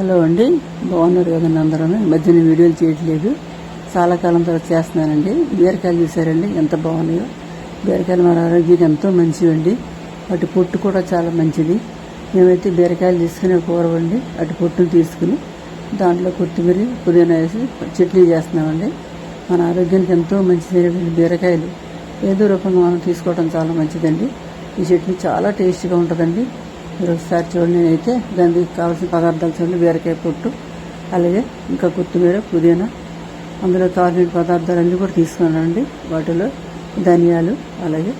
Hello అండి, బాగున్నారు కదండి అందరూ. మధ్యన వీడియోలు చేయట్లేదు, చాలా కాలం తర్వాత చేస్తున్నానండి. బీరకాయలు చూసారండి ఎంత బాగున్నాయో. బీరకాయలు మన ఆరోగ్యానికి ఎంతో మంచివండి. వాటి పొట్టు కూడా చాలా మంచిది. మేమైతే బీరకాయలు తీసుకుని కూర వండి అటు పొట్టును తీసుకుని దాంట్లో కొత్తిమీర పుదీనా వేసి చట్నీ చేస్తున్నామండి. మన ఆరోగ్యానికి ఎంతో మంచిది బీరకాయలు. ఏదో రూపంగా మనం తీసుకోవడం చాలా మంచిదండి. ఈ చట్నీ చాలా టేస్ట్గా ఉంటుందండి. మీరు ఒకసారి చూడండి. నేనైతే దానికి కావాల్సిన పదార్థాలు చూడండి: బీరకాయ పొట్టు, అలాగే ఇంకా కొత్తిమీర, పుదీనా, అందులో కావాల్సిన పదార్థాలన్నీ కూడా తీసుకున్నానండి. వాటిలో ధనియాలు, అలాగే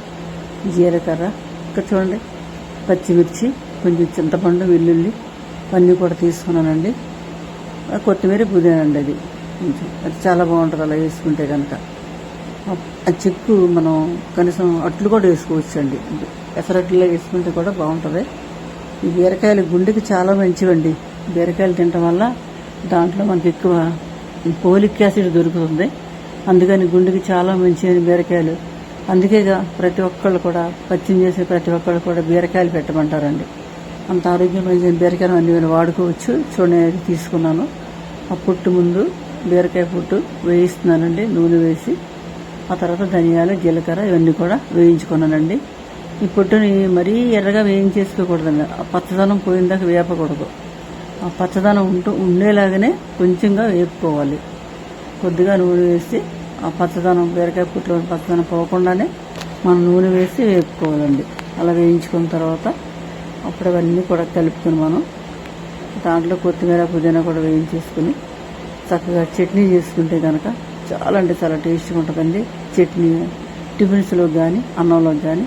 జీలకర్ర, ఇంకా చూడండి పచ్చిమిర్చి, కొంచెం చింతపండు, వెల్లుల్లి అన్నీ కూడా తీసుకున్నానండి. కొత్తిమీర, పుదీనా అండి. అది చాలా బాగుంటుంది అలా వేసుకుంటే కనుక. ఆ చెక్కు మనం కనీసం అట్లు కూడా వేసుకోవచ్చు అండి. పెసరట్లో వేసుకుంటే కూడా బాగుంటుంది. ఈ బీరకాయలు గుండెకి చాలా మంచివండి. బీరకాయలు తినడం వల్ల దాంట్లో మనకి ఎక్కువ ఫోలిక్ యాసిడ్ దొరుకుతుంది. అందుకని గుండెకి చాలా మంచిది బీరకాయలు. అందుకేగా ప్రతి ఒక్కళ్ళు కూడా పచ్చిం చేసే ప్రతి ఒక్కళ్ళు కూడా బీరకాయలు పెట్టమంటారండి. అంత ఆరోగ్యమైన బీరకాయలు అన్ని వాడుకోవచ్చు. చూడండి, తీసుకున్నాను. ఆ పొట్టు ముందు బీరకాయ పొట్టు వేయిస్తున్నానండి, నూనె వేసి. ఆ తర్వాత ధనియాలు, జీలకర్ర ఇవన్నీ కూడా వేయించుకున్నానండి. ఈ పొట్టుని మరీ ఎర్రగా వేయించేసుకోకూడదండి. ఆ పచ్చదనం పోయిందాక వేపకూడదు. ఆ పచ్చదనం ఉండేలాగానే కొంచెంగా వేపుకోవాలి. కొద్దిగా నూనె వేసి ఆ పచ్చదనం, బీరకాయ పొట్టులో పచ్చదనం పోకుండానే మనం నూనె వేసి వేపుకోవాలండి. అలా వేయించుకున్న తర్వాత అప్పుడు అవన్నీ కూడా కలుపుకుని మనం దాంట్లో కొత్తిమీర, పుదీనా కూడా వేయించేసుకుని చక్కగా చట్నీ చేసుకుంటే కనుక చాలా అంటే చాలా టేస్ట్గా ఉంటుందండి. చట్నీ టిఫిన్స్లో కానీ అన్నంలో కానీ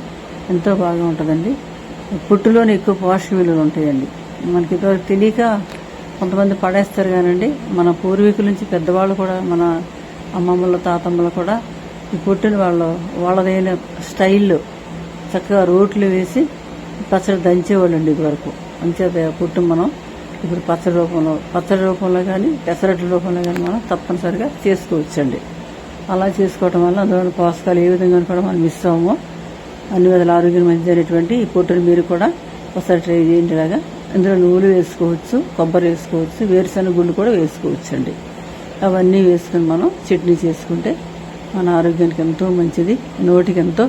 ఎంతో బాగా ఉంటుందండి. పుట్టులోనే ఎక్కువ పోషక విలువలు ఉంటాయండి. మనకి ఇంతవరకు తెలియక కొంతమంది పడేస్తారు కానండి. మన పూర్వీకుల నుంచి పెద్దవాళ్ళు కూడా, మన అమ్మమ్మలు, తాతమ్మలు కూడా ఈ పొట్టుని వాళ్ళదైన స్టైల్లో చక్కగా రోట్లు వేసి పచ్చడి దంచేవాళ్ళు అండి ఇదివరకు. అంచేత పుట్టు మనం ఇప్పుడు పచ్చడి రూపంలో కానీ పెసరట్ల రూపంలో కానీ మనం తప్పనిసరిగా చేసుకోవచ్చండి. అలా చేసుకోవటం వల్ల అందులో పోషకాలు ఏ విధంగా కూడా మనం మిస్ అవ్వము. అన్ని విధాల ఆరోగ్యం మంచిదైనటువంటి ఈ పొట్టుని మీరు కూడా ఒకసారి ట్రై చేయండి. ఇలాగా ఇందులో నువ్వులు వేసుకోవచ్చు, కొబ్బరి వేసుకోవచ్చు, వేరుశనగ గుళ్ళు కూడా వేసుకోవచ్చు అండి. అవన్నీ వేసుకుని మనం చట్నీ చేసుకుంటే మన ఆరోగ్యానికి ఎంతో మంచిది, నోటికి ఎంతో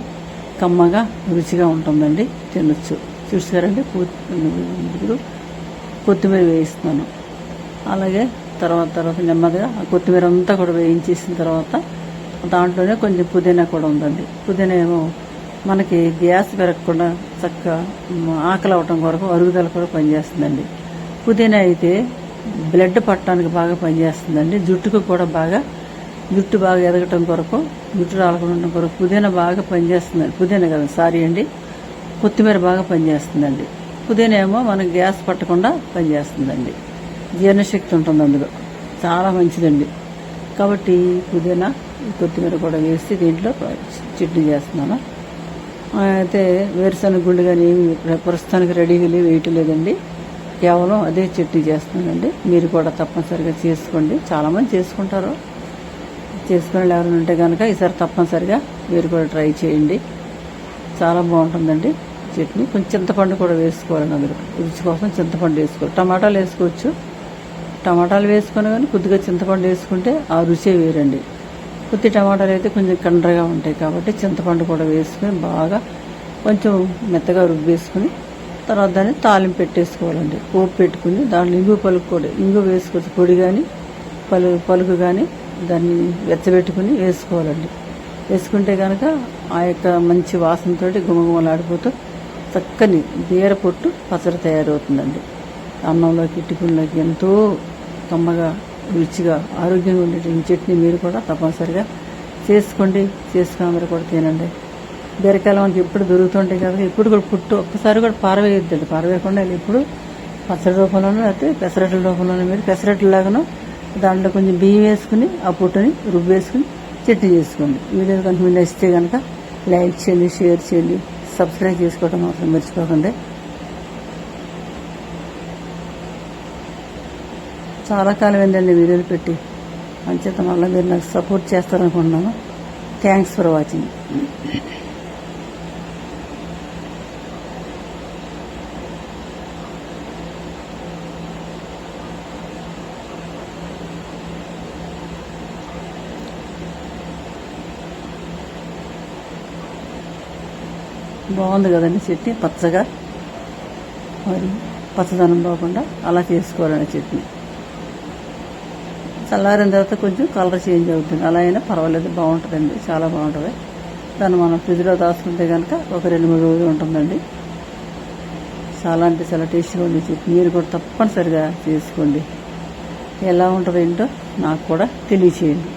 కమ్మగా రుచిగా ఉంటుందండి. తినొచ్చు. చూసారండి, ఇప్పుడు కొత్తిమీర వేయిస్తున్నాను. అలాగే తర్వాత నెమ్మదిగా ఆ కొత్తిమీర అంతా కూడా వేయించేసిన తర్వాత దాంట్లోనే కొంచెం పుదీనా కూడా ఉందండి. పుదీనా ఏమో మనకి గ్యాస్ పెరగకుండా చక్కగా ఆకలి అవ్వటం కొరకు, అరుగుదల కూడా పనిచేస్తుందండి. పుదీనా అయితే బ్లడ్ పట్టడానికి బాగా పనిచేస్తుందండి. జుట్టుకు కూడా జుట్టు బాగా ఎదగటం కొరకు, జుట్టు రాలకుండా ఉండడం కొరకు పుదీనా బాగా పనిచేస్తుందండి. పుదీనా కదా, సారీ అండి, కొత్తిమీర బాగా పనిచేస్తుందండి. పుదీనా ఏమో మనకు గ్యాస్ పట్టకుండా పనిచేస్తుందండి. జీర్ణశక్తి ఉంటుంది అందులో, చాలా మంచిదండి. కాబట్టి పుదీనా, కొత్తిమీర కూడా వేసి దీంట్లో చట్నీ చేస్తున్నాను. అయితే వేరుశనగ గుళ్ళు కానీ ఏమి ప్రస్తుతానికి రెడీగా వేయటం లేదండి. కేవలం అదే చట్నీ చేస్తున్నానండి. మీరు కూడా తప్పనిసరిగా చేసుకోండి. చాలామంది చేసుకుంటారు. చేసుకునే ఎవరైనా ఉంటే కనుక ఈసారి తప్పనిసరిగా మీరు కూడా ట్రై చేయండి. చాలా బాగుంటుందండి చట్నీ. కొంచెం చింతపండు కూడా వేసుకోవాలండి. అందులో రుచి కోసం చింతపండు వేసుకోవాలి. టమాటాలు వేసుకోవచ్చు. టమాటాలు వేసుకుని కానీ కొద్దిగా చింతపండు వేసుకుంటే ఆ రుచే వేరండి. కొద్ది టమాటాలు అయితే కొంచెం కండ్రగా ఉంటాయి కాబట్టి చింతపండు కూడా వేసుకుని బాగా కొంచెం మెత్తగా రుబ్బేసుకుని తర్వాత దాన్ని తాలింపు పెట్టేసుకోవాలండి. పోపు పెట్టుకుని దాంట్లో ఇంగు వేసుకోవచ్చు. పొడి కానీ పలుకు కానీ దాన్ని వెచ్చబెట్టుకుని వేసుకోవాలండి. వేసుకుంటే కనుక ఆ యొక్క మంచి వాసనతో గుమగుమలాడిపోతూ చక్కని బీర పొట్టు పచ్చడి తయారవుతుందండి. అన్నంలోకి, టిఫిన్లోకి ఎంతో కమ్మగా, రుచిగా, ఆరోగ్యంగా ఉండే ఈ చట్నీ మీరు కూడా తప్పనిసరిగా చేసుకోండి. చేసుకుని అందరూ కూడా తినండి. బీరకాయలు మనకి ఎప్పుడు దొరుకుతుంటాయి కదా, ఎప్పుడు కూడా పుట్టు ఒక్కసారి కూడా పారవేయద్దండి. పారవేయకుండా ఎప్పుడు పచ్చడి రూపంలోనూ అయితే పెసరట్ల రూపంలోనూ మీరు పెసరట్లలాగానో దాంట్లో కొంచెం బియ్యం వేసుకుని ఆ పొట్టుని రుబ్బేసుకుని చట్నీ చేసుకోండి. వీడియో కనుక మీరు నచ్చితే కనుక లైక్ చేయండి, షేర్ చేయండి, సబ్స్క్రైబ్ చేసుకోవడం మాత్రం మర్చిపోకండి. చాలా కాలం ఏంటండి వీడియోలు పెట్టి. అంచేత మళ్ళీ మీరు నాకు సపోర్ట్ చేస్తారనుకుంటున్నాను. Thanks for watching. బాగుంది కదండి చట్నీ, పచ్చగా మరి పచ్చదనం పోకుండా అలా చేసుకోవాలండి చట్నీ. చల్లారిన తర్వాత కొంచెం కలర్ చేంజ్ అవుతుంది, అలా అయినా పర్వాలేదు, బాగుంటుందండి, చాలా బాగుంటుంది. దాన్ని మనం ఫ్రిడ్జ్లో దాచుకుంటే కనుక ఒక 2-3 రోజులు ఉంటుందండి. చాలా అంటే చాలా టేస్టీగా ఉంది చట్నీ. మీరు కూడా తప్పనిసరిగా చేసుకోండి. ఎలా ఉంటుందో ఏంటో నాకు కూడా తెలియచేయండి.